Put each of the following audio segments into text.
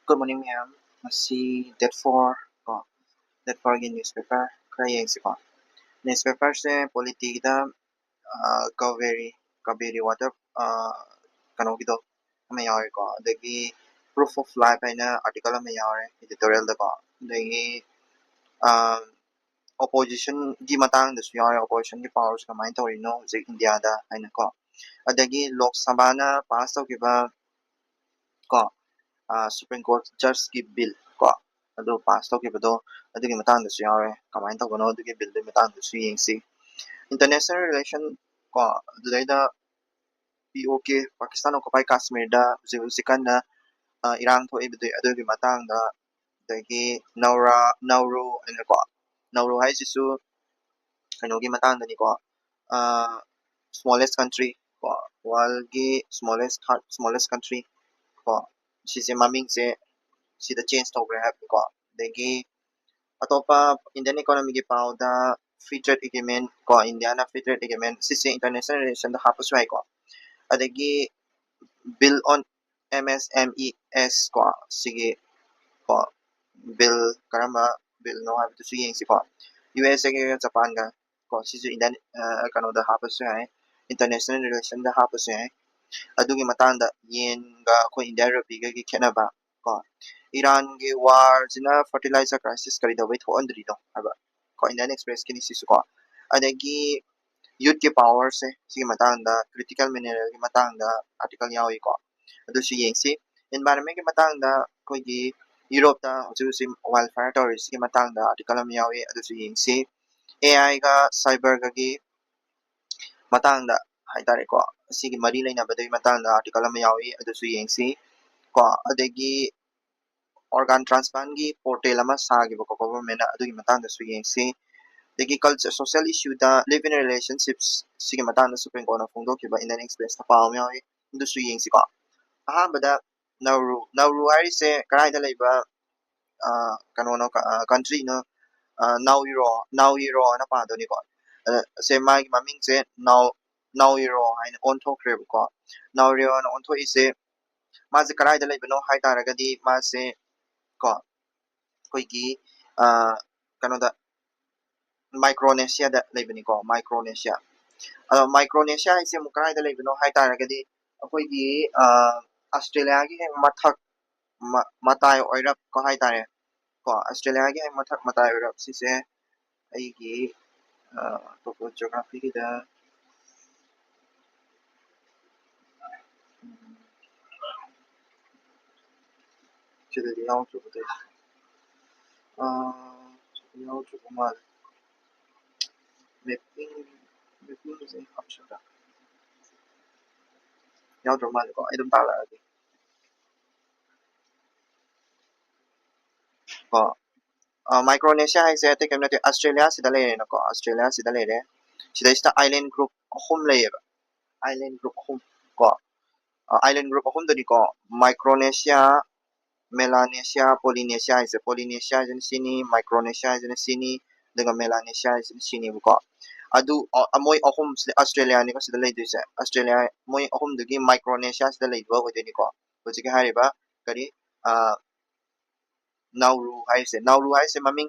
Good morning, ma'am. Masi date 4 ko. Date 4 gi newspaper kaya yang si ko. Newspaper se Polity da Kaveri water kano gido may yaw ko. Dagi proof of life ay na article may yaw editorial da ko. Dagi um, opposition gi matang da su yaw opposition gi powers ka main tori no sa India da ay na ko. Adagi Lok Sabha na pass tau ki ba ko Supreme Court Judge ki bill ko ado pass tau ki ba do adugi matang da su yaw kamain tau no adugi bill da matang da su yengsi international relation ko dudayda POK Pakistan occupy Kashmir da zikan na Irang tho ibadu adugi matang da dagi Nauru ano ko Nauru hai sisu kanogi matang da ni ko smallest country ko world gi smallest country ko sisi maming se sida change tawre hab ko dagi atopa Indian economy gi pau da free trade agreement ko India na free trade agreement sisi international relation da hapus wai ko adagi bill on MSMES ko sige ko bill karamba bill no have to see si ko USA ke Japan ga ko sisu Indian kano da hapus wai international relation da hapus wai adugi matanda yen ga ko India rupee ga gi khenaba ko Iran gi war jina fertilizer crisis kari da wai tho andri do aba ko Indian Express kini sisu ko adagi youth ki power se sige matanda critical mineral ki matanda article yawi ko adu si yengsi environment ki matanda ko gi Europe da hoju si wildfire tourist ki matanda article am yawi adu si yengsi AI ga cyber ga gi matanda haitare ko sige mari laina badai matanda article am yawi adu si yengsi ko adagi organ transplant gi portal ama sagi ko government adugi matanda su yengsi dagi culture social issue da living relationships sige matanda Supreme Court na fongdokiba Indian Express na pao yawi adu su yengsi ko ahambada Nauru harise karaida laiba kano no country no Nauro na pa do ni ko se mai maming se Nauro haina on thokre ko Nauro na on tho ise ma se karaida laiba no hai taragadi ma se ko koigi kano da Micronesia da laibani ko Micronesia Micronesia haise mu karaida laibano hai taragadi akoigi Australia gi mathak matai oirap ko hai tare ko Australia gi mathak matai oirap sise aigi to geography gi da chede yaw chu de yaw chu ma mapping is an option da yaw chu ma ko idum tala ko Micronesia haise te kemnate Australia sida lere na ko Australia sida lere sida ista island group ahum leyeba island group ahum ko island group ahum dani ko Micronesia Melanesia Polynesia haise Polynesia jin sini Micronesia jin sini dengan Melanesia jin sini ko adu amoy ahum Australia ni ko sida leiduse Australia moy ahum dagi Micronesia sida leidwa odeni ko hojiki hariba kari Nauru haise maming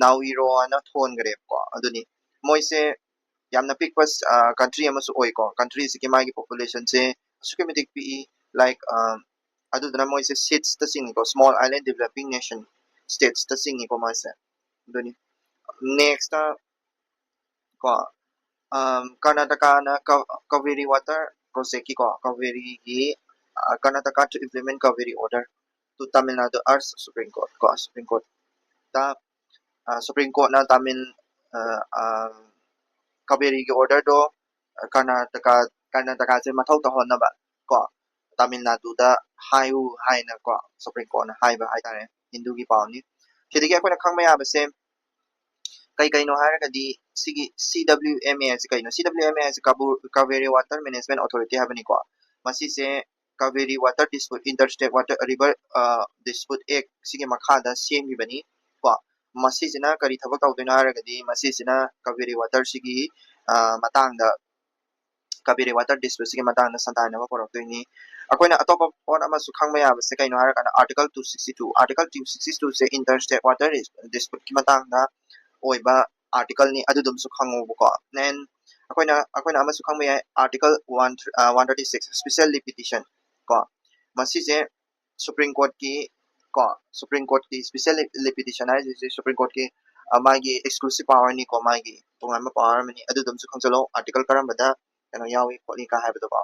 Nauiro ana thongre ko aduni moise yamna pikpa country amasu oi ko country siki magi population se sukimedik pi like adudana moise states ta singi ko small island developing nation states ta singi ko moise aduni next ko Karnataka na Kaveri water project ko Kaveri gi Karnataka to implement Kaveri order to Tamil Nadu as Supreme Court ko Supreme Court ta Supreme Court na Tamil Kaveri gi order do Karnataka se mathau ta hon na ba ko Tamil Nadu da haiu haina ko Supreme Court na haiba haitare Hindu gi paw ni sidigi akoina khangma yaba se kai kai no haragadi sigi CWMA as kai no CWMA as Kaveri Water Management Authority habani ko masi se Kaveri Water Dispute Interstate Water River Dispute Act sige makha da semgi bani ko masi sina kari thabak tawdina haragadi masi sina Kaveri Water sigi matang da Kaveri Water Dispute sige matang da santana ba porok ni ꯑꯩꯈꯣꯏꯅ ꯑꯇꯣꯞꯄ ꯄꯣꯠ ꯑꯃꯁꯨ ꯈꯪꯕ ꯌꯥꯕꯁꯦ ꯀꯩꯅꯣ ꯍꯥꯏꯔꯀꯥꯟꯗ article 262 article 262 ꯁꯦ interstate water ꯗꯤꯁꯄ꯭ꯌꯨꯠꯀꯤ ꯃꯇꯥꯡꯗ ꯑꯣꯏꯕ ꯑꯥꯔꯇꯤꯀꯜꯅꯤ ꯑꯗꯨꯗꯨꯝꯁꯨ ꯈꯪꯉꯣꯕꯀꯣ ꯗꯦꯟ ꯑꯩꯈꯣꯏꯅ ꯑꯃꯁꯨ ꯈꯪꯕ ꯌꯥꯏ ꯑꯥꯔꯇꯤꯀꯜ 136 ꯁ꯭ꯄꯦꯁꯤꯌꯦꯜ ꯂꯤꯄꯤꯇꯤꯁꯟ ꯀꯣ ꯃꯁꯤꯁꯦ ꯁꯨꯄ꯭रीम कोर्ट की को सुप्रीम कोर्ट की स्पेशल लिपिटिशन है जैसे सुप्रीम कोर्ट की मागी एक्सक्लूसिव पावर नि को मागी तोंगाम पावर मनी अदुदम सु खंजलो आर्टिकल करमबदा कनो यावी खोली का हाबदो बा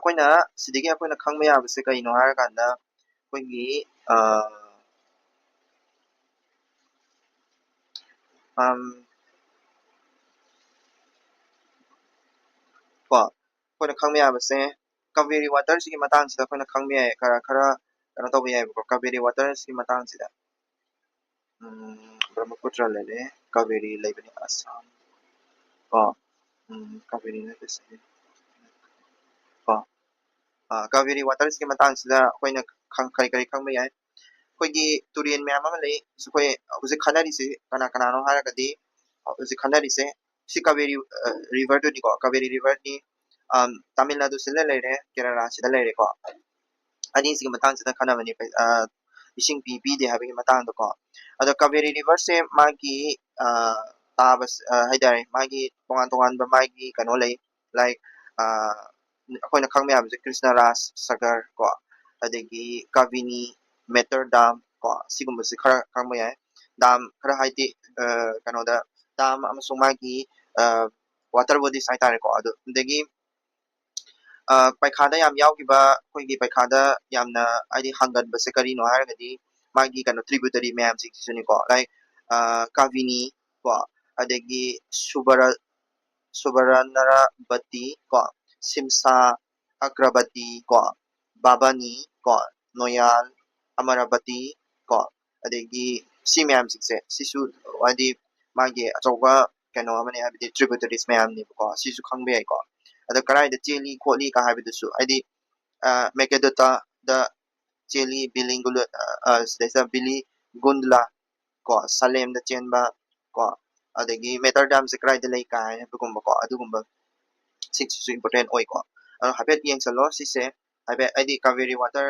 अकोइना सिदिगे अकोइना खंगमे याबसे कइनो हार कांदा कोइगी को कोइना खंगमे याबसे कावेरी वाटर सिगी मतांग सिदा कोइना खंगमे याय खरा खरा कनो तोबे याय कावेरी वाटर सिगी मतांग सिदा ब्रह्मपुत्र लेले कावेरी लेबनी असम को कावेरी ने तसे को कावेरी वाटर सिगी मतांग सिदा कोइना खंग कई खंगमे याय कोइगी तुरियन म्याम अमा ले सुकोय हुजे खनारी से कना कना नो हारगदी हुजे खनारी से सि कावेरी रिवर दो निको कावेरी रिवर नि तमिलनाडु से लेरे केरला से लेरे को अनि सिगी मतांग सिदा खनाबनी इसिंग पी दे हाबगी मतांग दो को अदो कावेरी रिवर से मागी ताबस हाइदारे मागी तोंगान तोंगान बा मागी कनो ले लाइक अखोइना खंगमे याबजे कृष्णा रास सागर को अदगी काविनी मेटर डाम को सिगुम्बसे खरा खंगमे याय डाम खरा हाइदि कनोदा डाम अमसुंग मागी वाटर बॉडीज हाइतारे को अदो दगी पैखादा याम यावगिबा कोइगी पैखादा यामना आइदि हंगनबसे करिनो हारगदी मागी कनो ट्रिब्यूटरी मैम सिक्सुनी को लाइक काविनी को अदगी सुबरनराबती को सिमसा अग्रबती को बाबानी को नोयाल अमराबती को अदगी सी मैम सिक्से सिसु आइदि मागी अचौबा कनो अमने हाबिदि ट्रिब्यूटरीज मैम नि को सिसु खंगबे याय को अदा कराइदा चेली खोली का हाबिदसु आइदि मेकेडोटा द चेली बिलिंगुल स्टेसा बिली गुंडला को सलेम द चेनबा को अदगी मेटर डाम से क्राइद लई का है बुगुम्बा को अदुगुम्बा सिक्स इंपोर्टेंट ओइ को हाबेट यंग सलो सिसे हाबे आइदि कावेरी वाटर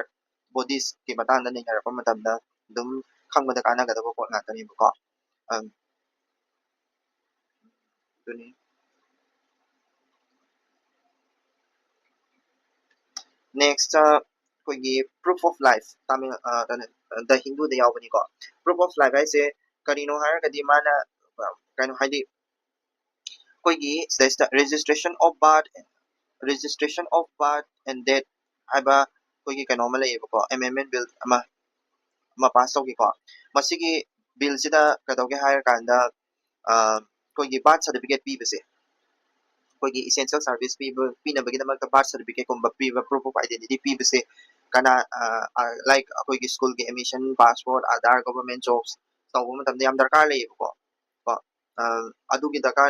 बॉडीज के मतांदा ने यारपा मतमदा दुम खंगबदा काना गदबो को नातनी को दुनी नेक्स्ट कोइगी proof of life Tamil the Hindu दे यावबनी को प्रूफ ऑफ लाइफ है से करिनो हार गदी माना कानो हाइदि कोइगी स्टेस्ट registration of birth and death haiba कोइगी कानो मले को amendment bill ama pass togi ko masigi bill sida kadauge hair kanda कोइगी birth certificate pi bese कोइगी essential service pi na bagi namak birth certificate ko pi proof of identity pi bese kana like कोइगी school के admission passport aadhar government jobs tawbo matam yam darkar le ko ko adugi darkar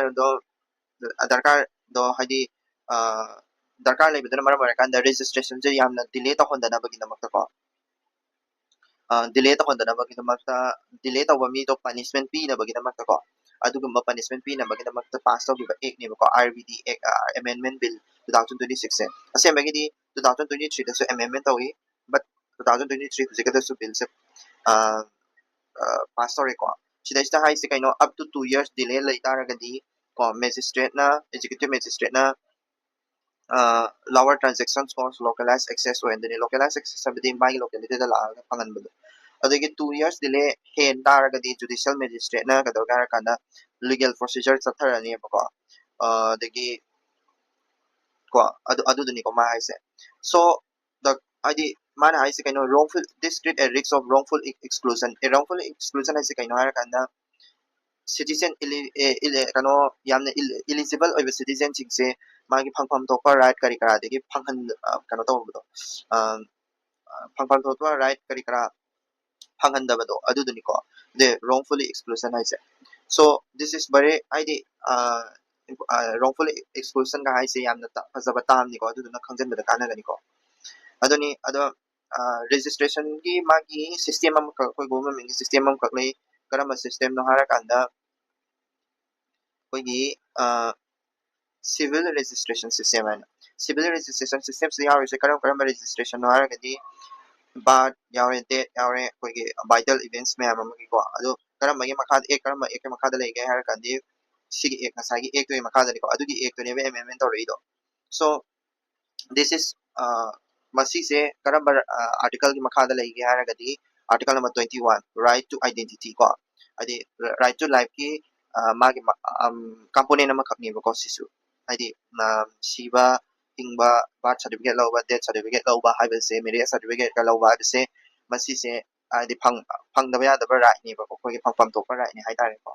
do hadi darkar le bidana mara mara kanda registration je yamna delay ta hondana bagi namak ko delay ta hondana bagi namak delay ta mi to punishment pi na bagi namak ko adugumba punishment pi na bagi namak pass to giba ek ni ko RVD ek amendment bill 2026 se ase bagi di 2023 da so amendment tawi but 2023 hujika da so bill se pass to ko sida ista hai se kaino up to 2 years delay lai taragadi ko magistrate na executive magistrate na lower transactions cost localized access or the localized access sabdi mai locality da la pangan bu adagi 2 years delay hen taragadi judicial magistrate na kadar kana legal procedure chatharani ko adagi ko adu duni ko ma haise so the adi mana haise kaino wrongful this create a risk of wrongful exclusion a wrongful exclusion haise kaino har kana citizen kano yamna eligible oiba citizen chingse magi phangpham topa right kari kara degi phanghan kano tawbo phangpham topa right kari kara phanghan dabado adu duni ko the wrongfully exclusion haise so this is very id wrongful exclusion ga haise yamna fazaba tam ni ko adu duna khangjan bada kana gani ko aduni ado registration gi magi system am koi government system am kaklei karama system no hara kanda कोई civil registration system है civil registration system se yaurise karam registration no haragadi but yaure date yaure koigi vital events mayam amagi ko adu karam magi makha ek karam ek makha da lege haragadi sigi ek nasagi ek to makha da ko adu gi ek to ne amendment tor ido so this is masi se karam article gi makha da lege haragadi article number 21 right to identity ko adi right to life ki magi component ama khakni ko sisu adi siba hingba birth certificate lauba death certificate lauba haibase marriage certificate ka lauba habise masi se adi phangdaba yadaba right ni ba ko gi phangpam to right ni hai tare ko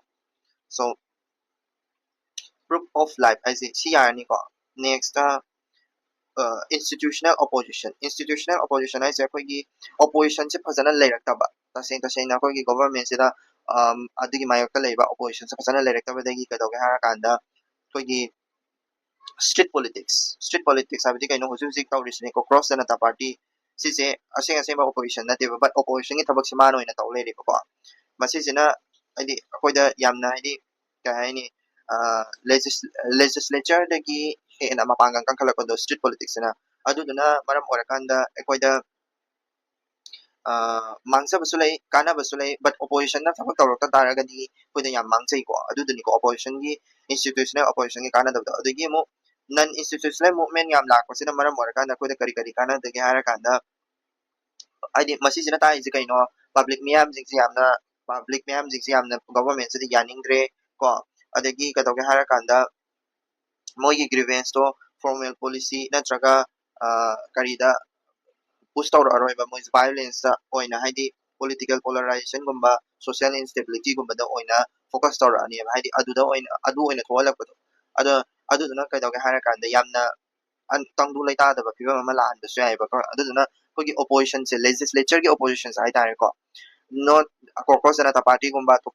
so proof of life as si yani ko next institutional opposition hai se ko gi opposition se phajana leirakta ba taseng na ko gi government se da adigi mayakta leiba opposition se phajana leirakta ba dagi ka doge har kanda ko gi street politics abdi kaino huju zik tawrisne ko cross janata party sise aseng ba opposition na deba but opposition gi thabak simano ina tawle ri ko masi sina adi akoida yamna adi ka haini legislature dagi hena mapangang kangkhala ko do street politics na adu duna maram orakanda akoida mangsa basulai kana basulai but opposition na thabak tawrakta taragadi koida yam mangchai ko adu duni ko opposition gi institutional opposition gi kana dabda adu gi mo non institutional movement yam lakko sina maram orakanda koida kari kana dagi harakanda adi masi sina ta isi kaino public miyam jingsi yamna government se yaningdre ko adagi kadoge harakanda mogi grievance to formal policy natraga karida push tawra aroiba mois violence da oina haidi political polarization gumba social instability gumba da oina focus tawra ani haidi adu oina thwalakpado ada adu duna kadoge harakanda yamna an tangdu laita da ba fiba mama lan da sai ba ko adu duna kogi opposition se legislature gi opposition sai tare ko not caucus na ta party gumba to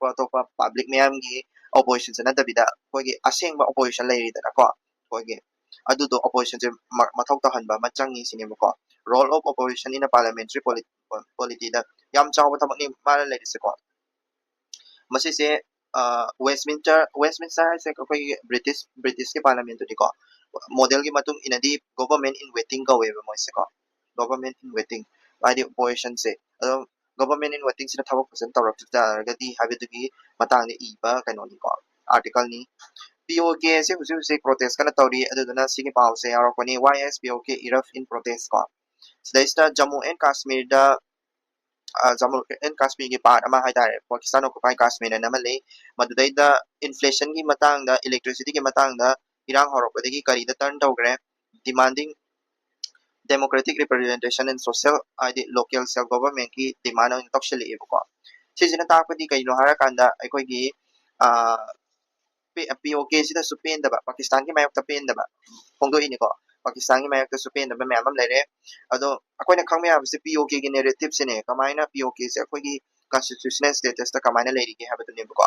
public mayam gi opposition se na da bida kogi aseng ba opposition lai ri da ko kogi adu do opposition se mathau ta hanba machangi sine ko role of opposition in a parliamentary polity da yam chaw ba thamani mala lai se ko masi se westminster se ko british ke parliament di ko model gi matung inadi government in waiting ka we mo se ko government in waiting by the opposition se government in waiting sina thabak pasan tawrak taragadi habidugi matang ni iba kaino ni ko article ni POK se husi protest kana tawri aduduna sigi paw se yarakoni YS POK erupt in protest ko sida Jammu and Kashmir da Jammu and Kashmir gi part ama haidare Pakistan occupy Kashmir na namale madudai da inflation gi matang da electricity gi matang da irang horopadagi kari da turn tawgre demanding democratic representation and social local self government ki demand on tokshali ko sisina takpadi kaino harakanda aikoi gi POK sida supen da ba Pakistan ki mayok ta pen da ba pongdo ini ko Pakistan ki mayok ta supen da ba mayam lere ado akoina khangme abse POK gi narrative sine kamaina POK se akoi gi constitutional status ta kamaina leri gi habatu ne ko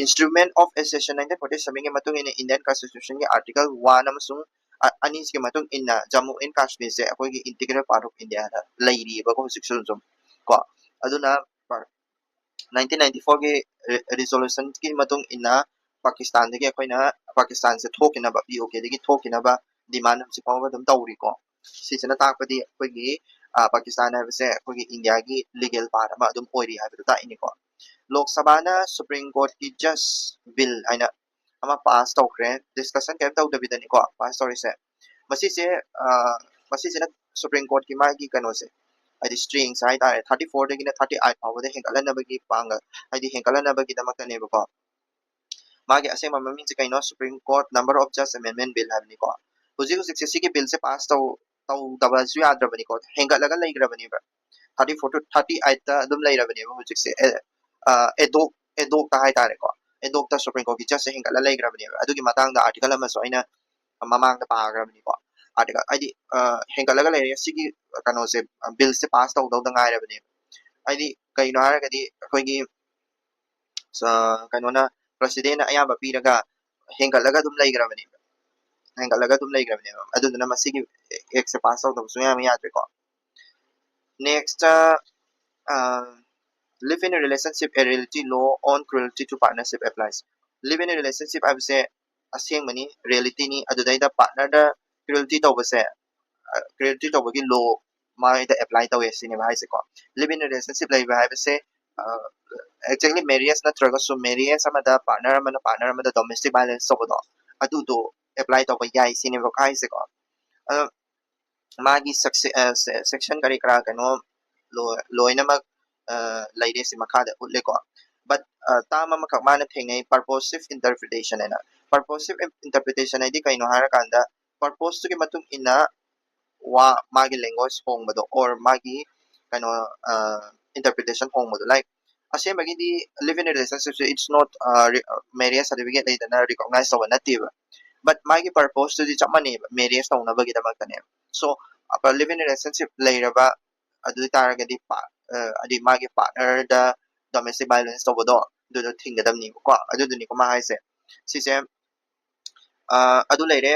instrument of accession 1947 gi matung in Indian constitution gi article 1 amasung anis gi matung inna Jammu and Kashmir se akoi gi integral part of India da leri ba ko section zum ko aduna 1994 gi resolution ki matung inna Pakistan dagi akoina Pakistan se thokina ba POK dagi thokina ba demand si pawa dum tawri ko sisina takpadi akoi gi Pakistan ha se akoi gi India gi legal part ma dum oiri ha ta ini ko Lok Sabha na Supreme Court ki just bill aina ama pass tawkre discussion kay taw dabidan ko pass story se masi se na Supreme Court ki ma gi kano se adi strings hai ta 34 dagi na 38 pawa de hengala na bagi panga adi hengala na bagi da makane ko magi asema maming se kaino Supreme Court number of just amendment bill habni ko huji huji se sigi bill se pass taw daba su yadrabani ko hengala ga laigrabani ba 34 to 38 ta dum lairabani ba huji se edok ta hai tare ko edok ta Supreme Court ki just hengala laigrabani ba adugi matang da article ama so aina mamang da pagrabani ko article id hengala ga laire sigi kano se bill se pass taw da ngai rabani id kaino haragadi akoigi sa kano na president na ayamba piraga hengalaga dum laigrabani aduduna masigi ek se pass out so yam yadre ko next live in a relationship a reality law on cruelty to partnership applies live in a relationship I would say asing mani reality ni adudai da partner da cruelty tawbase cruelty tawbagi law maida apply tawe sine ba haise ko live in a relationship laiba haibase exactly marriage natraga so marriage amada partner amada domestic violence tawbado adu do apply tawba yai sine ba haise ko magi section kari kara kano loina mag laide si makada utle ko but tama makak mana thengai purposive interpretation ena purposive interpretation ay di kaino hara kanda purpose to ki matung ina wa magi language hongmado or magi kano interpretation hongmado like asem bagi di live in a relationship it's not marriage certificate ay na recognize to native but magi purpose to di chamani marriage to na bagi damatane so live in a relationship later ba adu taragadi pa adi magi partner da domestic violence to bodo do thingadam ni ko adu ni ko ma haise sise adu leire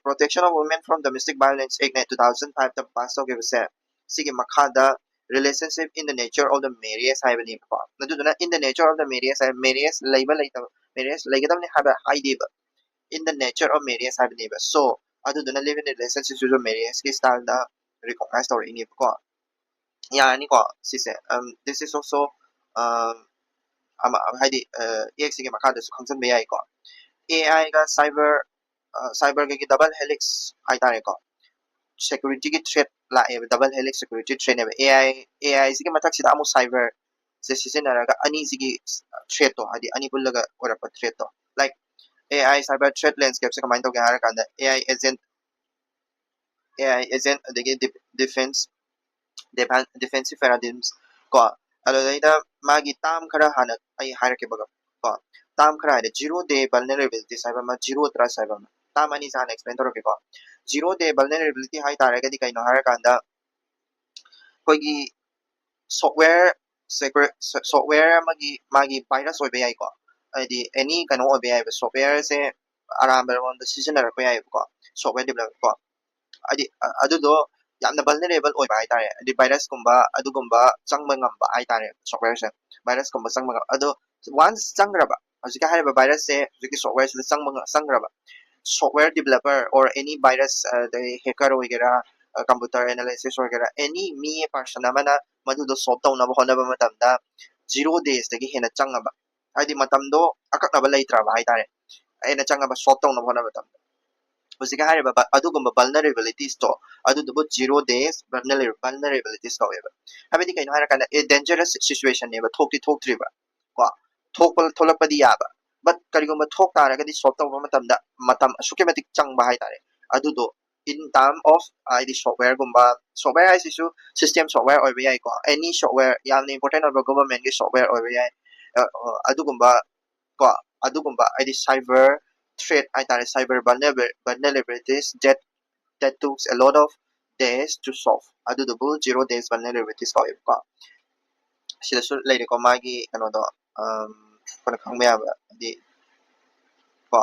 protection of women from domestic violence act 2005 ta pass out give se sige makada relationship in the nature of the marriage haibani ko adu na in the nature of the marriage label laita marriage laigadam ni haba haideba in the nature of marriage haibani ba so adu na live in a relationship with marriage ki style da recognize or ini ko yani ko sise this is also ama haidi ex ge makada su khangsan be ai ko AI ga cyber के double helix आई तारे को security की threat ला ए double helix security threat है AI इसी के मतलब सीधा आमु cyber से सीसे नरगा अनि इसी की threat तो आदि अनि बुल्लगा और अपन threat तो like AI cyber threat landscape से कमाइन तो क्या हारा कांदा AI agent देखिए defensive paradigms ko aloida magi tam khara hana ai hairake baga ko tam khara ide 0 day vulnerability saiba ma 0 saiba ma tam ani san explain toroke ko 0 day vulnerability hai tare ga di kaino har kanda koigi software software magi virus oibe ai ko adi any kano oibe ai software se aramber on the season ko ai ko software develop ko adi adudo yamna vulnerable oiba haitare adi virus kumba adugumba changba ngamba haitare software se virus kumba changba ado once changraba hojika haiba virus se hojiki software se changraba software developer or any virus the hacker oigera computer analysis oigera any me person amana madudo solve tawna honaba matamda 0 days dagi hena changaba adi matamdo akaknaba leitraba haitare aina changaba solve tawna honaba matamda hojika haiba adugumba vulnerabilities to adudubu 0 days vulnerabilities to eba habidi kaino hara kana a dangerous situation neba thoktriba ko tholakpadi yaba but karigumba thok taragadi solve tawba matamda matam asukematic changba haitare adudo in term of id software is issue system software or bi ko any software yamna important or government ge software or bi adugumba ko adugumba id cyber threat haitare cyber vulnerabilities that took a lot of days to solve adudubu 0 days vulnerabilities ko ko sila su later ko magi ano do kono khangba di ko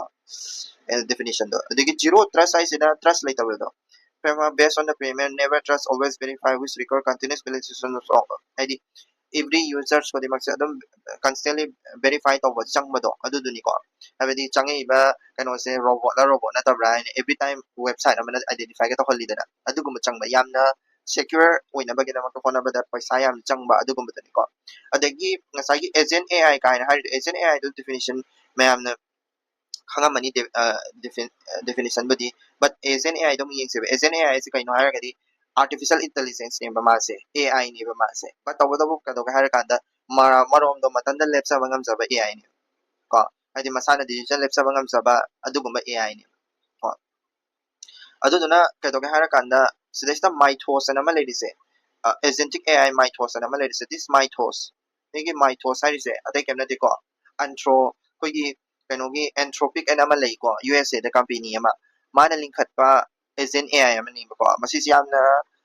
definition do digi zero trust is in a trust later do based on the payment never trust always verify which record continuous validation of id every users ko di magsa adum constantly verify to what chang mado adu duni ko habedi changi ba kano se robot na tabra every time website amana identify ka to holida na adu gum chang ba yamna secure oina ba gina ko na ba da paisa yam chang ba adu gum duni ko adagi ngasagi agent AI ka na agent AI do definition mayamna khangamani definition budi but agent AI dong yeng se agent AI se kaino har gadi artificial intelligence ne ba ma se AI ne ba ma se but tawo ka do har kanda marom do matanda lepsa bangam sa ba AI ne ko hadi masana decision lepsa bangam sa ba adugumba AI ne ko aduduna ka do har kanda sidesta mythos na ma lady se agentic AI mythos na ma lady se this mythos negi mythos hai se atai kemna de ko antro kogi kanogi anthropic and ama lay ko USA the company ama mana lingkhat pa agent AI ama ni ko masi yamna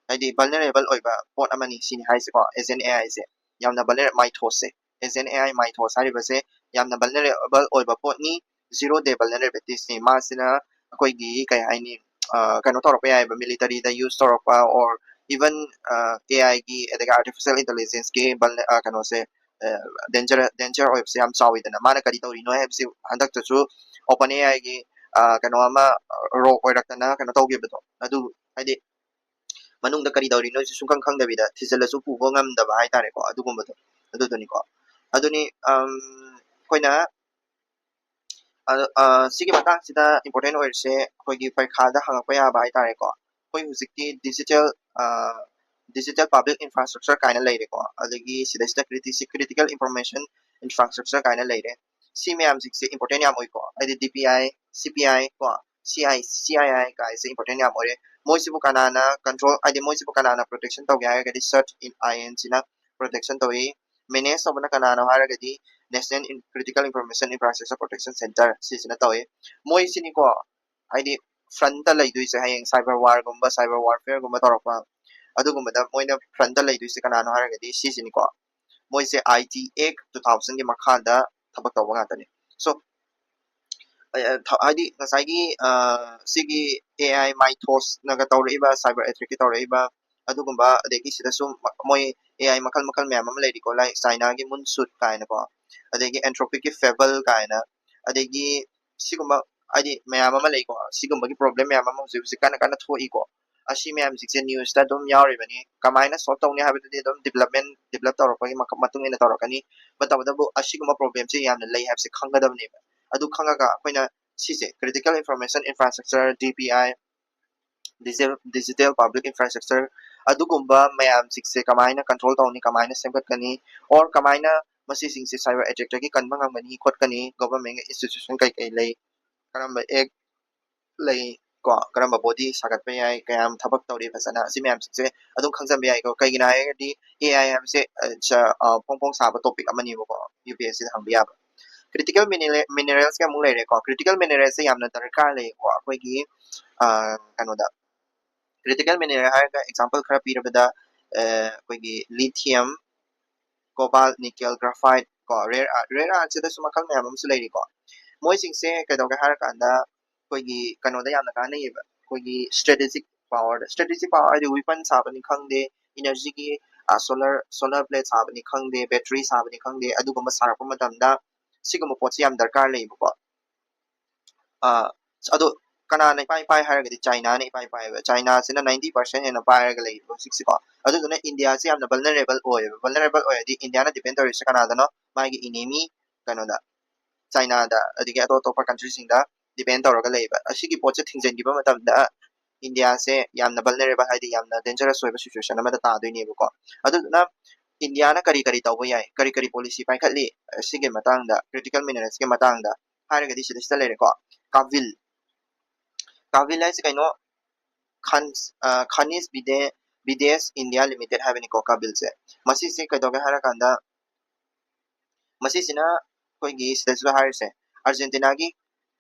hadi vulnerable oiba pot ama ni sin hai se ko agent AI se yamna vulnerable mythos se agent AI mythos hari ba se yamna vulnerable oiba pot ni 0 day vulnerabilities ni masina koi gi kai hai ni kano torok AI ba military da use torok pa or even AI gi the artificial intelligence ki kano se danger oib se am chawi dana mana kari tori no heb se handak to chu open AI gi kano ama rock oirakana kano tawgibado adu haidi manungda kari dawrino sungkang khangdabida thijalasu pubo ngamdaba haitare ko adugumbado aduduni ko aduni koina sigi matang sida important oirse koigi parkhada hangakpa yaba haitare ko koi hujikti digital public infrastructure kaina leire ko adagi sida sida critical information infrastructure kaina leire si mayam sikse important yam oi ko adi DPI CPI ko CII kai se important yam ore moisibu kanana control adi moisibu kanana protection tawge hagadi search in IN sina protection tawi manage tawna kanana haragadi national critical information infrastructure protection center sisina tawi moisini ko adi front ta laiduise hayeng cyber war gumba cyber warfare gumba torokpa adugumada moina front ta laiduise kanana haragadi sisini ko moise IT Act 2000 gi makhada thabak tawba ngatani so hadi ngasagi sigi AI mythos naga tawriba cyber attack ki tawriba adugumba adegi sida sum moi AI makal makal ma'am am leidi ko like China gi munsut kaina ko adegi anthropic ki fable kaina adegi sigumba adi ma'am am lei ko sigumba gi problem ma'am am hujik kana kana thoi ko ashi ma'am sikse news ta dum yauri bani kamaina solve tawni habidi dum develop tawrapagi matung ina tawrakani matabadabu ashiguma problem se yamna lei habse khangadabni adu khangaga koina sise critical information infrastructure DPI digital public infrastructure adugumba mayam sikse kamaina control tawni kamaina semgatkani or kamaina masi singse cyber attack gi kanba ngangmani khotkani government institution kai kai lei karamba ek lei ko karamba body sagatpa yai kayam thabak tawri fasana si mayam sikse adum khangjam yai ko kaigina hai AI am se pongpong saba topic amani ko UPSC hangbiya critical minerals ka mung leire ko critical minerals se yamna darkar le ko akoigi kanoda critical mineral ha example khara pirabada akoigi lithium cobalt nickel graphite ko rare earth se da sumakal mayam am su leire ko moi sing se kadoga har kanda akoigi kanoda yamna kana yeba akoigi strategic power adi weapon sabani khangde energy ki solar plate sabani khangde battery sabani khangde aduguma sarapa matamda siguma potsi yam darkar leiba ko ado kanana pai haragadi China na pai China sina 90% hena pairaga leiba siksi ko aduduna India se yamna vulnerable oy di India na depend tori kanada no magi enemy kanoda China da adigi ato to country singda depend toroga leiba asigi potse thingjen giba matamda India se yamna vulnerable haidi yamna dangerous oiba situation amada ta doineba ko aduduna India na kari tawba yai kari policy pai khatli sige matangda critical minerals ke matangda haragadi sida leire ko kavil kavil ai kaino khanis bides India limited habani ko kavil se masi se kadoga harakanda masi sina koigi sida harise Argentina gi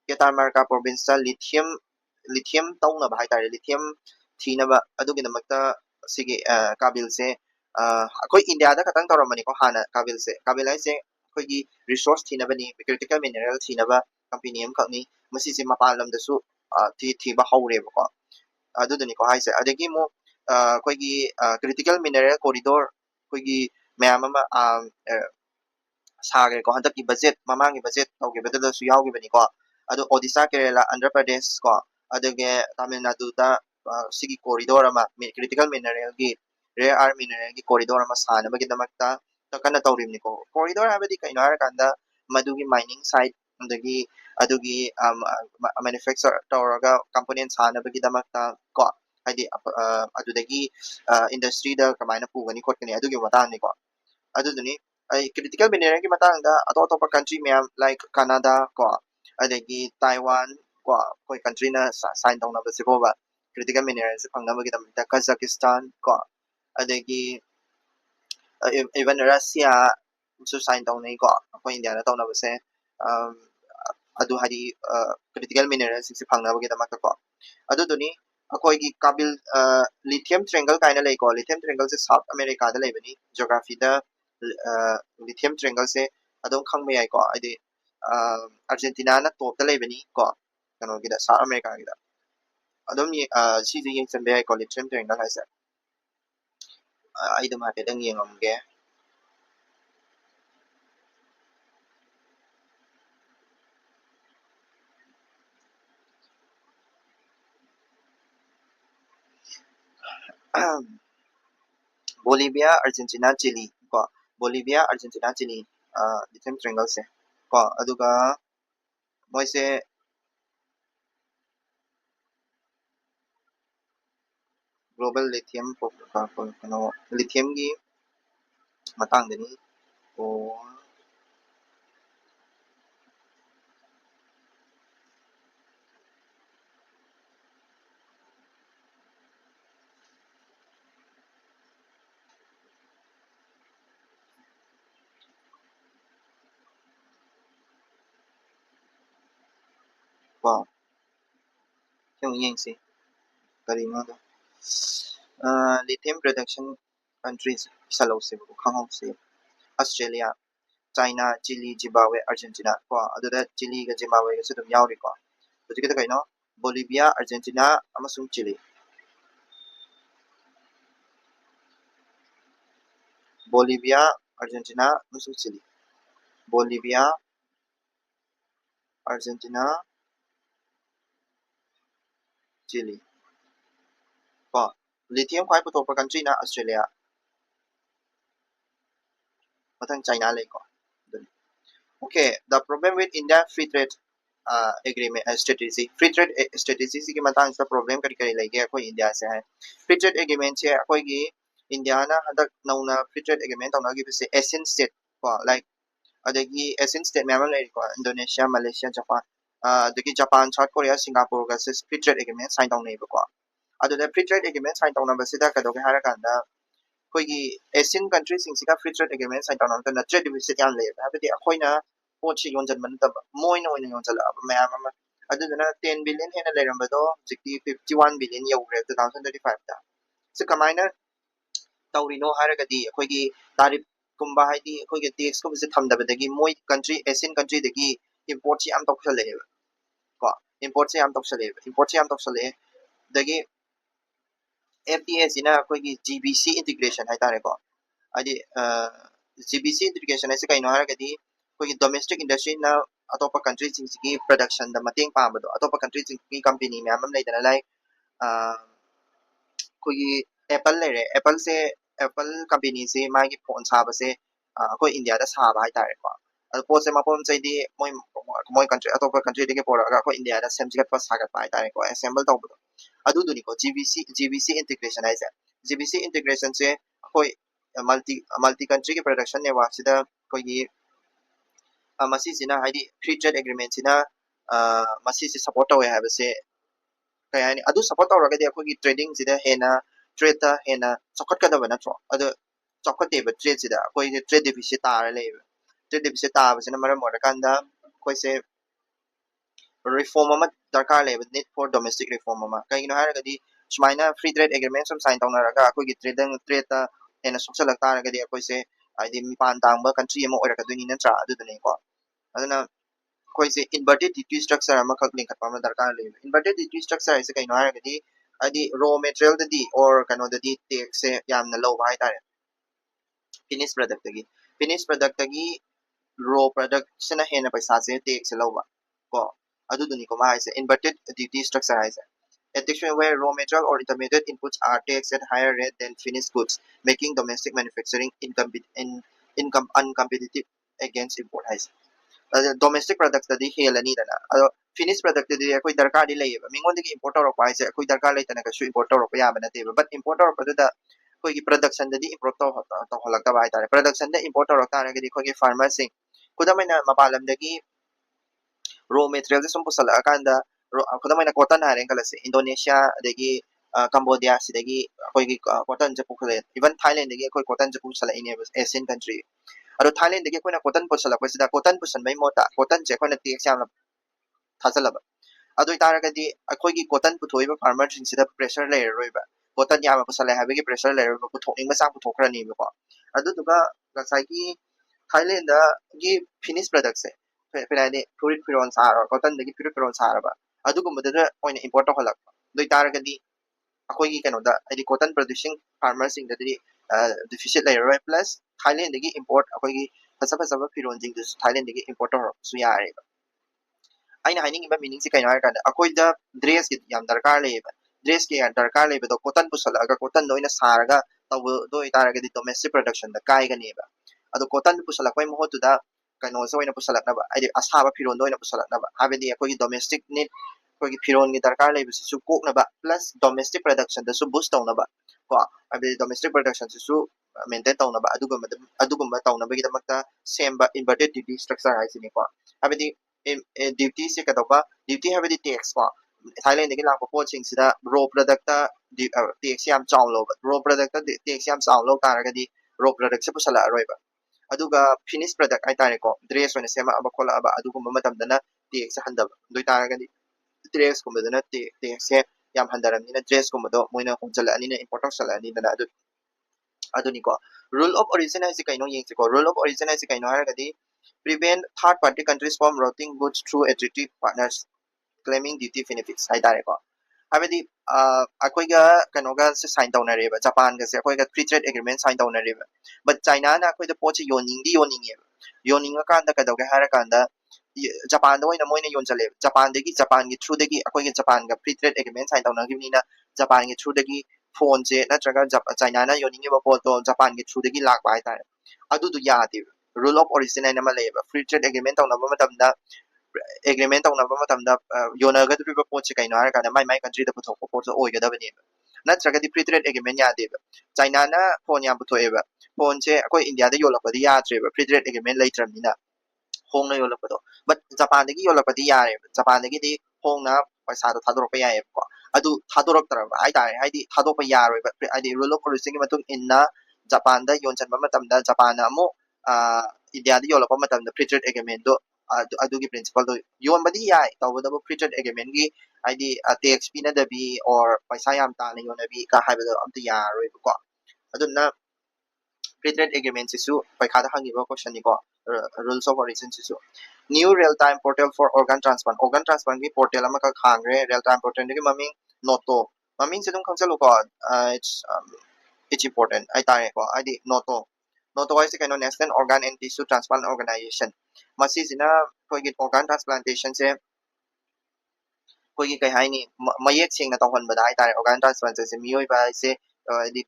Catamarca province lithium tawna ba haitare lithium thina ba adugi namakta sige kavil se akoi India da katang tawramani ko hana kavil ai se koigi resource thina bani critical mineral thina ba company am khakni masi se mapalam da su thi ba haure ba ko adudani ko haise adagi mo koigi critical mineral corridor koigi mayam ama sage ko handak ki budget mamangi budget tawge bedada su yawgi bani ko adu Odisha Kerala Andhra Pradesh ko aduge Tamil Nadu da sigi corridor ama critical mineral gi rare earth mineral gi corridor ama sana bagi damakta takana tawrimni ko corridor habadi kaino har kanda madugi mining site adagi adugi manufacture tawraga component sana bagi damakta ko haidi adudagi industry da kamaina pugani khotkani adugi matangni ko aduduni ai critical mineral ki matangda atop country ma'am like Canada ko adagi Taiwan ko koi country na sign tawna ba siboba critical minerals phangnaba gi damta Kazakhstan ko adagi even Russia so sign tawnai ko ko India na tawna ba se um, adu hari critical minerals si phangnaba gi damta ko aduduni akoigi kabil lithium triangle kaina lei ko lithium triangle se South America da leibani geography da lithium triangle se adom khangba yai ko adi Argentina na top da leibani ko kano gida South America gida adom ni si ji yeng chambe yai ko lithium triangle haise ai dum ha pedang yengam ge Bolivia, Argentina, Chile ko Bolivia, Argentina, Chile lithium triangle se ko aduga moise global lithium kano lithium gi matangdani ko ko yung yengsi karino do lithium production countries salose ko khangse Australia, China, Chile, Zimbabwe, Argentina ko aduda Chile ga Zimbabwe ga sudum yauri ko hujik da kaino Bolivia, Argentina amasung Chile Bolivia, Argentina amasung Chile Bolivia, Argentina, Chile ko lithium khwai putok country na Australia mathang China lai ko okay the problem with India free trade agreement strategy free trade strategy ki matang sa problem kari kari lai ge ko India se hai free trade agreement che koi gi India na hadak nauna free trade agreement tauna gi se Asian state ko like adagi Asian state member lai ko Indonesia Malaysia Japan adagi Japan South Korea Singapore ga se free trade agreement sign down nei ko adada free trade agreement sign down na basida ka do hara kanda ꯑꯩꯈꯣꯏꯒꯤ Asian ꯀꯟꯇ꯭ꯔꯤꯁꯤꯡꯁꯤꯒ free trade agreement sign ꯇꯧꯅꯕ ꯃꯇꯝꯗ trade deficit ꯌꯥꯝ ꯂꯩꯌꯦꯕ ꯍꯥꯏꯕꯗꯤ ꯑꯩꯈꯣꯏꯅ ꯄꯣꯠꯁꯤ ꯌꯣꯟꯁꯤꯟꯕ ꯅꯠꯇꯕ ꯃꯣꯏꯅ ꯑꯣꯏꯅ ꯌꯣꯟꯁꯤꯜꯂꯛꯑꯕ ꯃꯌꯥꯝ ꯑꯃ ꯑꯗꯨꯗꯨꯅ 10 ꯕꯤꯂꯤꯌꯟ ꯍꯦꯟꯅ ꯂꯩꯔꯝꯕꯗꯣ ꯍꯧꯖꯤꯛꯇꯤ 51 ꯕꯤꯂꯤꯌꯟ ꯌꯧꯈ꯭ꯔꯦ 2035ꯗ ꯁꯤ ꯀꯃꯥꯏꯅ ꯇꯧꯔꯤꯅꯣ ꯍꯥꯏꯔꯒꯗꯤ ꯑꯩꯈꯣꯏꯒꯤ ꯇꯥꯔꯤꯐꯀꯨꯝꯕ ꯍꯥꯏꯗꯤ ꯑꯩꯈꯣꯏꯒꯤ ꯇꯦꯛꯁꯀꯨꯝꯕꯁꯦ ꯊꯝꯗꯕꯗꯒꯤ ꯃꯣꯏ ꯀꯟꯇ꯭ꯔꯤ ꯑꯦꯁꯤꯌꯟ ꯀꯟꯇ꯭ꯔꯤꯗꯒꯤ ꯏꯝꯄꯣꯔꯠꯁꯤ ꯌꯥꯝ ꯇꯧꯁꯜꯂꯛꯑꯦꯕ ꯀꯣ ꯏꯝꯄꯣꯔꯠꯁꯦ ꯌꯥꯝ ꯇꯧꯁꯜꯂꯛꯑꯦ ꯑꯗꯒꯤ FTA ꯁꯤꯅ ꯑꯩꯈꯣꯏꯒꯤ GBC integration ꯍꯥꯏꯇꯥꯔꯦꯀꯣ ꯍꯥꯏꯗꯤ GBC integration ꯍꯥꯏꯁꯦ ꯀꯩꯅꯣ ꯍꯥꯏꯔꯒꯗꯤ ꯑꯩꯈꯣꯏꯒꯤ domestic industryꯅ ꯑꯇꯣꯞꯄ countryꯁꯤꯡꯁꯤꯒꯤ productionꯗ ꯃꯇꯦꯡ ꯄꯥꯡꯕꯗꯣ ꯑꯇꯣꯞꯄ countryꯁꯤꯡꯒꯤ company ꯃꯌꯥꯝ ꯑꯃ ꯂꯩꯗꯅ like ꯑꯩꯈꯣꯏꯒꯤ Apple ꯂꯩꯔꯦ Apple companyꯁꯤ ꯃꯥꯒꯤ ꯐꯣꯟ ꯁꯥꯕꯁꯦ ꯑꯩꯈꯣꯏ ꯏꯟꯗꯤꯌꯥꯗ ꯁꯥꯕ ꯍꯥꯏꯇꯥꯔꯦꯀꯣ ꯑꯗꯣ ꯄꯣꯠꯁꯦ ꯃꯄꯣꯠ ꯃꯆꯩꯗꯤ ꯃꯣꯏ country ꯑꯇꯣꯞꯄ countryꯗꯒꯤ ꯄꯨꯔꯛꯑꯒ ꯑꯩꯈꯣꯏ ꯏꯟꯗꯤꯌꯥꯗ ꯁꯦꯝꯒꯠꯄ ꯁꯥꯒꯠꯄ ꯍꯥꯏꯇꯥꯔꯦꯀꯣ assemble ꯇꯧꯕꯗꯣ ꯑꯗꯨꯗꯨꯅꯤꯀꯣ GBC integration ꯍꯥꯏꯁꯦ GBC integration ꯁꯦ ꯑꯩꯈꯣꯏ multi country ꯒꯤ production network ꯁꯤꯗ ꯑꯩꯈꯣꯏꯒꯤ ꯃꯁꯤꯁꯤꯅ ꯍꯥꯏꯗꯤ free trade agreement ꯁꯤꯅ ꯃꯁꯤꯁꯤ support ꯇꯧꯋꯦ ꯍꯥꯏꯕꯁꯦ ꯀꯩ ꯍꯥꯏꯅꯤ ꯑꯗꯨ support ꯇꯧꯔꯒꯗꯤ ꯑꯩꯈꯣꯏꯒꯤ trading ꯁꯤꯗ ꯍꯦꯟꯅ trade ꯍꯦꯟꯅ ꯆꯥꯎꯈꯠꯀꯗꯕ ꯅꯠꯇ꯭ꯔꯣ ꯑꯗꯣ ꯆꯥꯎꯈꯠꯇꯦꯕ trade ꯁꯤꯗ ꯑꯩꯈꯣꯏꯁꯦ trade deficit ꯇꯥꯔ ꯂꯩꯌꯦꯕ trade deficit ꯇꯥꯕꯁꯤꯅ ꯃꯔꯝ ꯑꯣꯏꯔꯀꯥꯟꯗ ꯑꯩꯈꯣꯏꯁꯦ reform ama darkar leba need for domestic reform ama kaigino haragadi sumaina free trade agreement sum sign tawnaraga akoi gi trade ta hena soksalak taragadi akoi se aidi mipan tangba country ama oirakaduni natra adudune ko aduna akoi se inverted duty structure ama khak link khapa ama darkar leba inverted duty structure ise kaigino haragadi aidi raw material dadi or kano dadi tax se yamna low hai tare finished product tagi raw product sina hena paisa se tax se low ko aduduni ko ma ise inverted duty structure ise a situation where raw material or intermediate inputs are taxed at higher rate than finished goods making domestic manufacturing income uncompetitive against import ise domestic products tadi helani dana ado finished product tadi akoi darkar di leyeba mingon digi import or pa ise akoi darkar leitana ka su import or pa ya bana teba but import or pa da koi gi production dadi import to holakta ba ita production da import or ta ragadi koi gi farmer sing kudamaina mapalam dagi raw material sum pusalakanda kudamaina cotton haren kalase Indonesia adagi Cambodia sidagi akoigi cotton je pukhale even Thailand dagi akoi cotton je pusala ine Asian country ado Thailand dagi akoi na cotton pusala ko sida cotton pusan mai mota cotton je akoi na tax yam thasalaba ado itaragadi akoigi cotton puthoiba farmer sing sida pressure layer roiba cotton yam pusala habigi pressure layer ko puthokning ma sang puthokrani ko ado duga gasai Thailand gi finished product se ꯐꯤꯔꯥꯏꯗꯤ ꯐꯨꯔꯤꯠ ꯐꯤꯔꯣꯜ ꯁꯥꯔꯕ ꯀꯣꯇꯟꯗꯒꯤ ꯐꯨꯔꯤꯠ ꯐꯤꯔꯣꯜ ꯁꯥꯔꯕ ꯑꯗꯨꯒꯨꯝꯕꯗꯨꯗ ꯑꯣꯏꯅ import ꯇꯧꯍꯜꯂꯛꯄ ꯑꯗꯨ ꯑꯣꯏꯇꯥꯔꯒꯗꯤ ꯑꯩꯈꯣꯏꯒꯤ ꯀꯩꯅꯣꯗ ꯍꯥꯏꯗꯤ ꯀꯣꯇꯟ ꯄ꯭ꯔꯣꯗ꯭ꯌꯨꯁꯤꯡ ꯐꯥꯔꯃꯔꯁꯤꯡꯗꯗꯤ ꯗꯤꯐꯤꯁꯤꯠ ꯂꯩꯔꯔꯣꯏ ꯄ꯭ꯂꯁ ꯊꯥꯏꯂꯦꯟꯗꯒꯤ ꯏꯝꯄꯣꯔꯠ ꯑꯩꯈꯣꯏꯒꯤ ꯐꯖ ꯐꯖꯕ ꯐꯤꯔꯣꯜꯁꯤꯡꯗꯨꯁꯨ ꯊꯥꯏꯂꯦꯟꯗꯒꯤ ꯏꯝꯄꯣꯔꯠ ꯇꯧꯔꯛꯄꯁꯨ ꯌꯥꯔꯦꯕ ꯑꯩꯅ ꯍꯥꯏꯅꯤꯡꯉꯤꯕ ꯃꯤꯅꯤꯡꯁꯤ ꯀꯩꯅꯣ ꯍꯥꯏꯔꯀꯥꯟꯗ ꯑꯩꯈꯣꯏꯗ ꯗ꯭ꯔꯦꯁꯀꯤ ꯌꯥꯝ ꯗꯔꯀꯥꯔ ꯂꯩꯌꯦꯕ ड्रेस के दरकार लेबदो कॉटन पुसलगा कॉटन दोइना सारगा तब दोइ तारगदि डोमेस्टिक प्रोडक्शन द काइगनेबा अदो कॉटन पुसलकपै महतुदा कनो सोइना पुसलकनबा आइदि असाबा फिरोन दोइना पुसलकनबा हाबेदि अखोगी डोमेस्टिक नीड अखोगी फिरोन की दरकार लेबसिसु कोकनबा प्लस डोमेस्टिक प्रोडक्शन दसु बूस्ट तौनबा को हाबेदि डोमेस्टिक प्रोडक्शन सिसु मेंटेन तौनबा अदुगुम्बा तौनबगिदमक्ता सेम्बा इन्वर्टेड ड्यूटी स्ट्रक्चर हाइसिनि को हाबेदि ड्यूटी से कदोबा ड्यूटी हाबेदि टैक्स को थाईलैंड दगी लाको पोचिंगसिदा रो प्रोडक्ट टैक्स याम चाउ लो रो प्रोडक्ट टैक्स याम चाउ लो तारगदि रो प्रोडक्ट से पुसला अरोइबा अदुगा फिनिश प्रोडक्ट आइतारे को ड्रेस ओने सेमा अब खोला अब अदुगुम्बा मतमदना टैक्स हंदब दोइ तारगदि ड्रेस गुम्बदना टैक्स से याम हंदरमनिना ड्रेस गुम्बदो मोइना होंजलनिना इम्पोर्ट होसलनिना अदु अदुनिको रूल ऑफ ओरिजिन है कइनो येंसिको रूल ऑफ ओरिजिन है कइनो हारगदि prevent third party countries from routing goods through additive partners claiming duty benefits haidare ko habedi akoi ga kano ga se sign down reba japan ga se akoi ga free trade agreement sign down reba but china na akoi da pochi yoning yoning ka da ka da ga hara kan da japan da oina moina yon chale japan gi through degi akoi ga japan ga free trade agreement sign down gi ni na japan gi through degi phone je na traga china na yoning ba po to japan gi through degi lak ba haidare adu du ya de rule of origin na ma leba free trade agreement tawna ba matamda agreement tawna ba matamda yona ga du ba pochi kaino har kana mai country da puthok po so oi ga da bani na traga di free trade agreement ya de china na phone ya putho eba phone che akoi india da yolak ba di ya tre ba free trade agreement lai tram ni na hong na yolak ba do but japan da gi yolak ba di ya re japan da gi di hong na paisa do thadorok pa ya e ko adu thadorok tar ba ai dai hai di thadok pa ya roi ba ai di rule of origin gi matung inna japan da yon chan ba matamda japan na mo India di yolak pa matamda free trade agreement do adugi principle do yon badi yai tawda bo free trade agreement gi id tax pina da bi or paisa yam ta na yon bi ka haibado amta ya roi ko adunna free trade agreement sisu paikha da hangi ba question ni ko rules of origin sisu new real time portal for organ transplant gi portal ama ka khangre real time portal gi maming noto maming se dum khangchalu ko it's important ai tare ko id noto noto is kind of national organ and tissue transplant organization masi sina koi gi organ transplantation se koi gi kai hai ni mayek sing na tawhan bada ai tare organ transplantation se mioi ba se di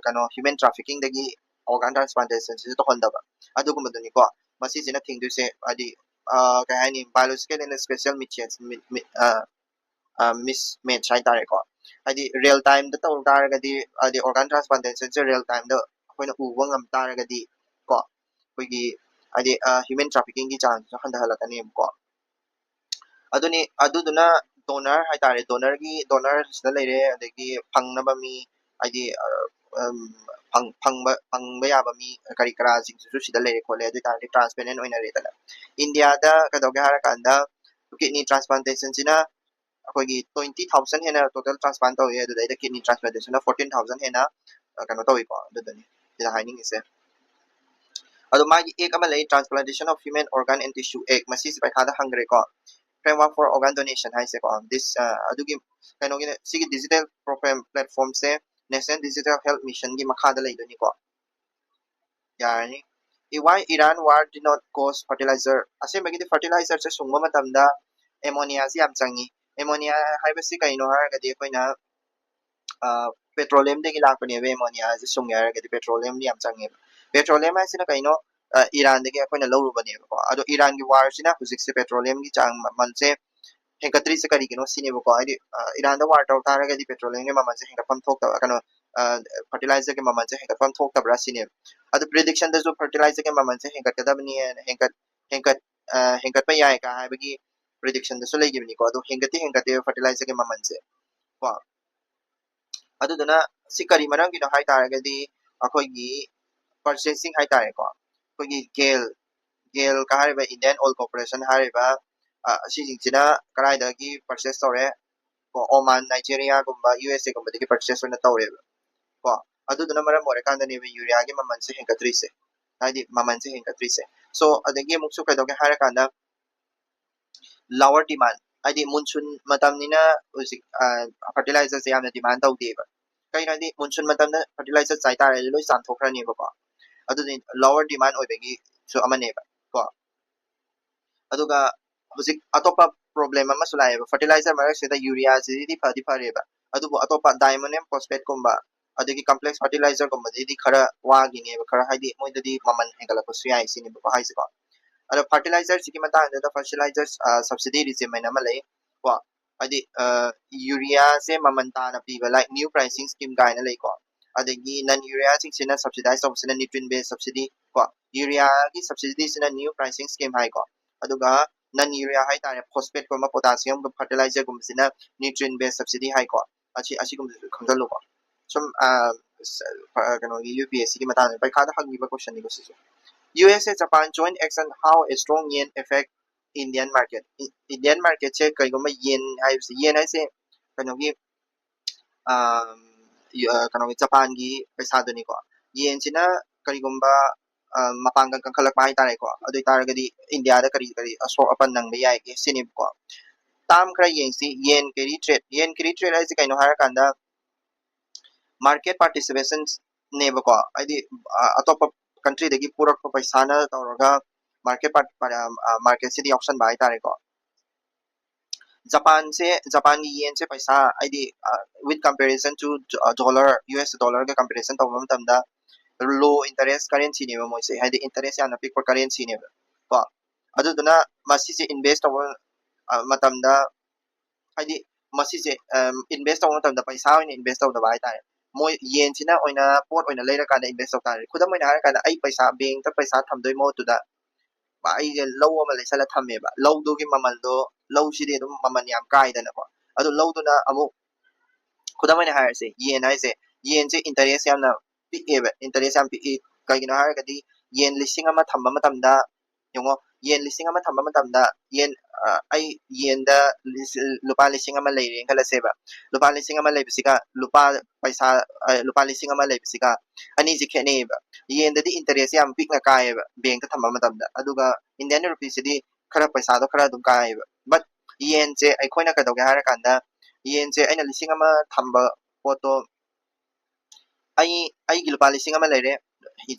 kano human trafficking dagi organ transplantation se to honda ba adu ko maduni ko masi sina thing du se adi kai hai ni biological and special mismatch hai tare ko adi real time da taw taragadi adi organ transplantation se real time da koina uwa ngam taragadi ko koigi adi human trafficking gi chance handa halakani ko aduni aduduna donor hai tare donor sida leire adagi phangna ba mi adi phangba ya ba mi kari kara sing su sida leire khole adi tare transparent oina re dala india da kadoge har kanda kidney transplantation sina अखोगी 20,000 Hena total transplant तौये अदुदा kidney transplantation 14,000 हेना कनो तौइको अदुदनी दिना हाइनिंग इसे अदु मागी एक अमा लई transplantation of human organ and tissue एक मसीस पैखादा हंग्रे को फ्रेमवर्क फॉर ऑर्गन डोनेशन हाइसे को दिस अदुगी कनो गिने सिगी डिजिटल प्लेटफॉर्म से नेशनल डिजिटल हेल्थ मिशन की मखादा लईदनी को यानी why Iran war did not cause fertilizer ase magi fertilizer se sungma matamda ammonia si am changi ammonia haibasi kaino haragadi koina petroleum de gilak ne ammonia si sung yaragadi petroleum ni am changi petroleum ai sina kaino Iran de koina lawru bane ko ado Iran gi war sina husik se petroleum gi chang man se henkatri se kari gino sine ko ai Iran da war taw taragadi petroleum gi man se henkapam thok ta kano fertilizer के ममन से हेंकट फम थोक तबरा सिने अद prediction the जो fertiliser के ममन से हेंकट कदबनी हेंकट हेंकट हेंकट पे याय का हाबगी प्रेडिक्शन द सो लेगिबनी को अदो हेंकटे फर्टिलाइजर के ममन से को अदुदना सिकरी मरंग गिनो हाय तारगदी अखोगी परचेसिंग हाय तारे को अखोगी गेल का हारिबा इंडियन ऑयल कॉर्पोरेशन हारिबा सिजिंगसिना कराइदगी परचेस तौरे को ओमान नाइजीरिया गुम्बा यूएसए गुम्बा दगी परचेस होना तौरे को aduduna maram orekanda ne urea gi maman se henkatrise haidi maman se henkatrise so adagi muksu kaidoge harakanda lower demand haidi monsoon matam nina usik fertilizer se yamna demand tawdeba kaina di monsoon matam na fertilizer chai tare loi san thokrani ba ko aduni lower demand oibegi so amane ba ko aduga usik atopa problem ama sulai fertilizer marak se da urea se di phadi phare ba ꯑꯗꯨꯕꯨ ꯑꯇꯣꯞꯄ diammonium phosphate ꯀꯨꯝꯕ ꯑꯗꯒꯤ complex fertilizer ꯒꯨꯝꯕꯗꯤ ꯈꯔ ꯋꯥꯒꯤꯅꯦꯕ ꯈꯔ ꯍꯥꯏꯗꯤ ꯃꯣꯏꯗꯗꯤ ꯃꯃꯜ ꯍꯦꯟꯒꯠꯂꯛꯄꯁꯨ ꯌꯥꯏ ꯁꯤꯅꯦꯕꯀꯣ ꯍꯥꯏꯁꯦꯀꯣ ꯑꯗꯣ fertilizer ꯁꯤꯒꯤ ꯃꯇꯥꯡꯗ fertilizer subsidy regime ꯍꯥꯏꯅ ꯑꯃ ꯂꯩ ꯀꯣ ꯍꯥꯏꯗꯤ ꯌꯨꯔꯤꯌꯥꯁꯦ ꯃꯃꯜ ꯇꯥꯅ ꯄꯤꯕ like new pricing scheme ꯀꯥꯏꯅ ꯂꯩꯀꯣ ꯑꯗꯒꯤ non urea ꯁꯤꯡꯁꯤꯅ subsidize ꯇꯧꯕꯁꯤꯅ nutrient based subsidy ꯀꯣ ꯌꯨꯔꯤꯌꯥꯒꯤ subsidy ꯁꯤꯅ new pricing scheme ꯍꯥꯏꯀꯣ ꯑꯗꯨꯒ non urea ꯍꯥꯏꯇꯥꯔꯦ phosphate ꯒꯨꯝꯕ potassium ꯒꯨꯝꯕ fertilizer ꯒꯨꯝꯕꯁꯤꯅ nutrient based subsidy ꯍꯥꯏꯀꯣ ꯑꯁꯤꯒꯨꯝꯕꯁꯨ ꯈꯪꯖꯜꯂꯨꯀꯣ ꯁꯨꯝ ꯀꯩꯅꯣꯒꯤ UPSC ꯒꯤ ꯃꯇꯥꯡꯗ ꯄꯩꯈꯥꯗ ꯍꯪꯈꯤꯕ ꯀꯣꯏꯁꯟꯅꯤꯀꯣ ꯁꯤꯁꯨ USA Japan joint action how a strong yen affect Indian market Indian market se kaiguma yen haibse yen haise kanogi kanogi Japan gi paisa duni ko yen sina karigumba mapanga kangkhalak pai tare ko adui taragadi India da kari aso apan nang ba yai ge sinip ko tam khra yen si yen carry trade haise kaino har kanda market participation neba ko adi atop country dagi purak paisa na tawraga market city option ba tare ko Japan ki yen se paisa id with comparison to dollar US dollar ga comparison tawam tamda low interest currency ne mo se id interest yana pick currency ne ko aduduna masi se invest taw matamda id masi se invest taw matamda paisa oina invest taw da ba tare moi yen sina oina pot oina leira kana invest taw tare khudam oina har kana ai paisa bank ta paisa thamdoi mo tu da ai low ama lesala thamme ba low do gi mamal do low si de dum maman yam kai da na ko adu low do na amu khudam oina har se yen se interest yam na pi e interest yam pi kai gi na har kadi yen lising ama thamma matamda yongo yen lising ama thamma matamda yen ai yen da lupa lising ama leire kala seba lupa lising ama leibisiga lupa paisa lupa lising ama leibisiga ani ji khene ba yen da di interest yam pik na kai ba bank ta thamma matamda aduga Indian rupees di khara paisa do khara dum kai ba but yen je ai khoina ka doge har kanda yen je aina lising ama thamba poto ai gi lupa lising ama leire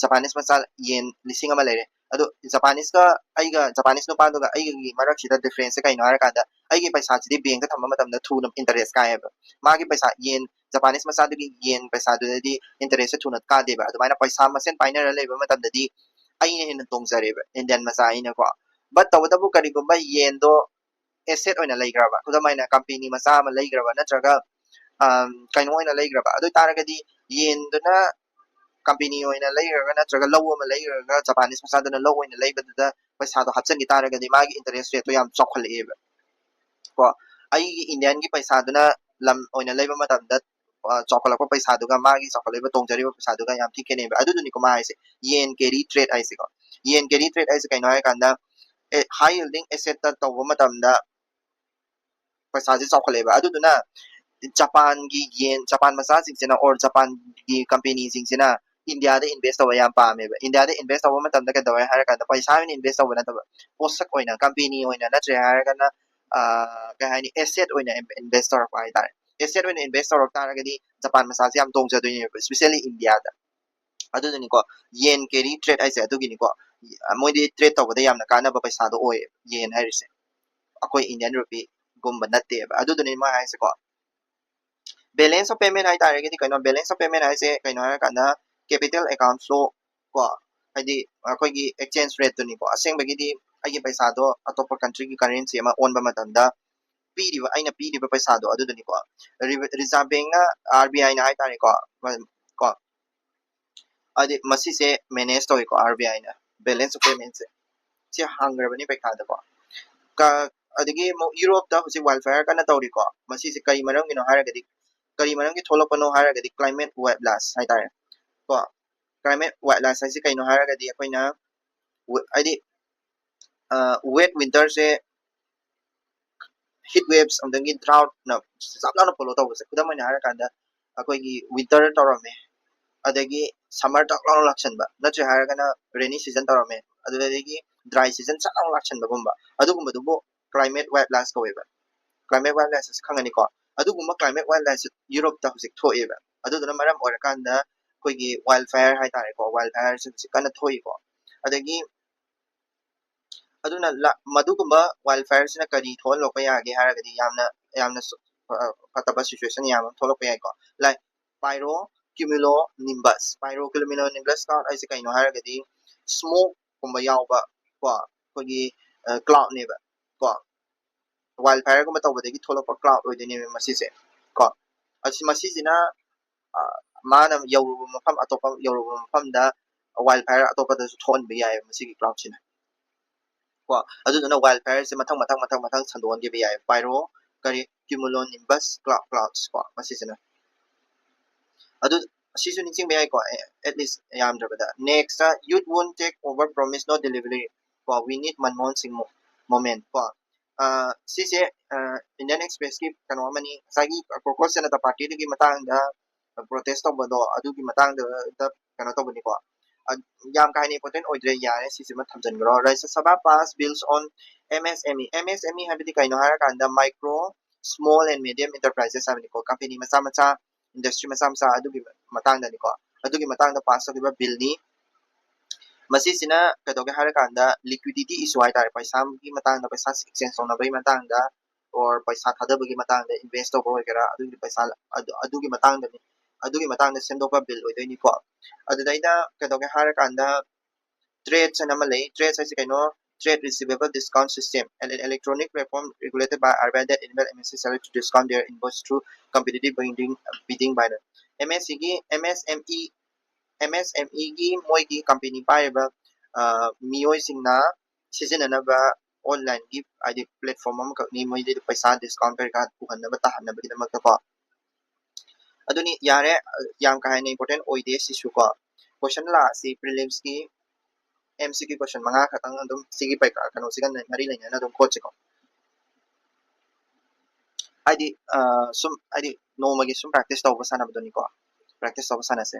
Japanese macha yen lising ama leire adu Japanese ka ai ga Japanese no pa do ga ai gi marak sida difference kai no har kanda ai gi paisa ji bank ta thamma matamda thunam interest kai ba ma gi paisa yen Japanese macha du gi yen paisa du di interest thunat ka de ba adu maina paisa masen paina ra leba matamda di ai ne hin tongzare ba Indian macha ina ko but tawdabu kari gumba yen do asset oina leigraba khudamaina company macha ama leigraba natraga kaino oina leigraba adu taragadi yen duna company oina leigraga natraga low ama leigraga Japanese macha duna low oina leibada paisa do hapchan gi taragadi magi interest rate to yam chokhaleba ko ai Indian gi paisa duna lam oina leiba matamda chokolako paisa duga magi chokoleba tongjariba paisa duga yam thikene ba adu duni ko ma aise yen carry trade aise ko yen carry trade aise kaino hai kanda high yielding asset ta tawba matamda paisa ji chokoleba adu duna Japan gi yen Japan macha singsina or Japan gi company singsina India da invest tawa yam paame ba India da invest tawa matamda ka dawa har kanda paisa ni invest tawa na tawa posak oina company oina na tre har kana kahani asset oina investor ko ai tare asset oina investor ko taragadi Japan macha si am tongja doini especially India da adu ni ko yen carry trade ai se adu gi ni ko moi di trade tawa da yam na kana ba paisa do oi yen hai se akoi Indian rupee gumba natte ba adu ni ma hai se ko balance of payment hai tare gi kaino balance of payment hai se kaino har kana capital account flow ko haidi akoi gi exchange rate to ni ko aseng bagi di ai gi paisa do atopa country gi currency ama on ba matanda piriba aina piriba paisa do adu ni ko reserve bank na RBI na hai tare ko adi masi se manage to ko RBI na balance of payment se si hangrabani paikha da ko ka adigi mo Europe da husi wildfire kana tawri ko masi se kari marang gino haragadi kari marang gi tholopano haragadi climate wet blast hai tare ko climate wet blast hai se kaino haragadi akoina adi wet winter se heat waves amdangi drought na sabna polo tawse kudam na harakanda akoigi winter tawrame adagi summer tak long lakshan ba natre haragana rainy season tawrame adagi dry season sak long lakshan ba gumba adugumba dubo climate wet blast ko weba climate wet blast khangani ko adugumba climate wet blast Europe ta husik thoeba aduduna maram orakanda koigi wildfire hai tare ko wildfire se kana thoi ko adagi aduna madugumba wildfire sina kari thol loka yage haragadi yamna fataba situation yam tholok pe ko like pyro cumulonimbus pyro cumulonimbus cloud ai se kaino haragadi smoke kumba yawba ko ko gi cloud ne ba ko wildfire ko matawbadagi tholok cloud oidini masi se ko asi masi sina mana yawruba mafam atopa yawruba mafam da wildfire atopa da su thon bi yai masi gi cloud sina ko aduna wildfire se mathang sandon gi bi yai pyro kari cumulonimbus clouds ko masi sina adu asisu niching bi yai ko at least yam drabada next youth won't take over promise no delivery ko we need manmon sing moment ko sise Indian Express ki kano mani sagi kokos na ta party gi matang da protest to bodo adu gi matang da kano to bani ko yam kai ni poten oidre yare sise ma thamjan gro raisa sabha pass bills on MSME habidi kaino hara kanda micro small and medium enterprises habidi ko company macha industry macha adu gi matang da ni ko adu gi matang da pass to bill ni masisina kadoge hara kanda liquidity issue hai tare paisa gi matang da paisa exchange on bai matang da or paisa thada bagi matang da invest to boy kara adu gi paisa adu gi matang da sendo pa bill oi ni ko adu daina kadoge hara kanda trades and amalay trades as kaino trade receivable discount system and an electronic platform regulated by RBI that enable MSC sellers to discount their invoice through competitive bidding by the MSME gi moigi company paiba miyoi singna sizinanaba online gi id platform am ni moi de paisa discount ka kuhanna ta hanna bi damak ko aduni yare yam ka hai important oide sisu ko question la si prelims ki MCQ question manga khatang adum sigi pai ka kano sigan ngari laina na dum coach ko id sum id no magi sum practice to basana baduni ko practice to basana se